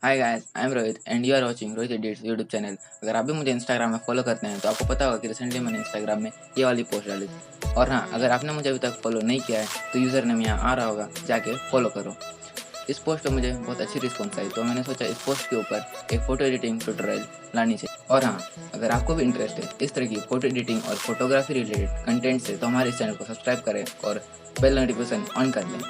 Hi guys, I am Rohit and you are watching Rohit edits YouTube channel. अगर आप भी मुझे इंस्टाग्राम में फॉलो करते हैं तो आपको पता होगा कि रिसेंटली मैंने इंस्टाग्राम में ये वाली पोस्ट डाली थी। और हाँ, अगर आपने मुझे अभी तक फॉलो नहीं किया है तो यूज़र नेम यहाँ आ रहा होगा, जाके फॉलो करो। इस पोस्ट पर मुझे बहुत अच्छी रिस्पॉन्स आई, तो मैंने सोचा इस पोस्ट के ऊपर एक फ़ोटो एडिटिंग ट्यूटोरियल लानी चाहिए। और हाँ, अगर आपको भी इंटरेस्ट है इस तरह की फ़ोटो एडिटिंग और फोटोग्राफी रिलेटेड कंटेंट से तो हमारे इस चैनल को सब्सक्राइब करें और बेल नोटिफिकेशन ऑन कर लें।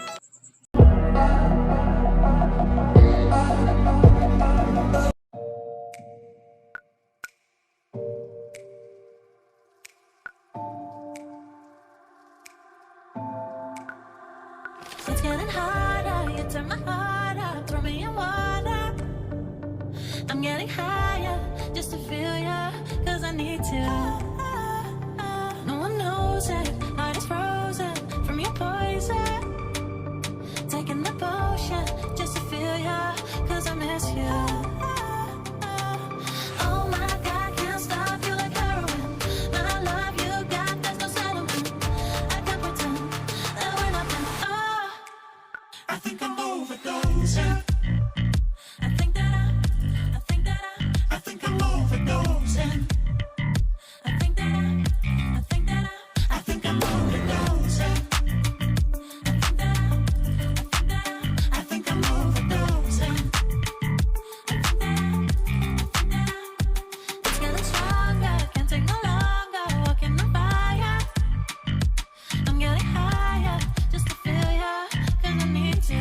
It's getting harder, you turn my heart up, throw me in water. I'm getting higher, just to feel ya, cause I need to. No one knows it, heart is frozen from your poison. Taking the potion, just to feel ya, cause I miss you. Oh my God, can't stop you like heroin. My love you got, there's no settlement. I can't pretend that we're nothing. Oh, I think I'm overdosing. I think that I'm overdosing. I think that I'm overdosing. I think I'm overdosing. It's getting stronger, can't take no longer, walking on fire. I'm getting higher, just to feel ya, cause I need to.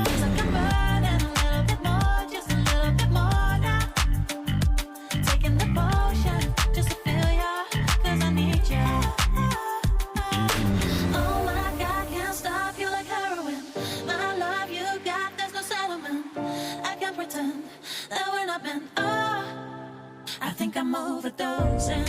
Feels like I'm burning a little bit more, just a little bit more now. Taking the potion, just to feel ya, cause I need ya. Oh my God, can't stop you like heroin. My love you got, there's no settlement. I can't pretend that we're not meant. Oh, I think I'm overdosing.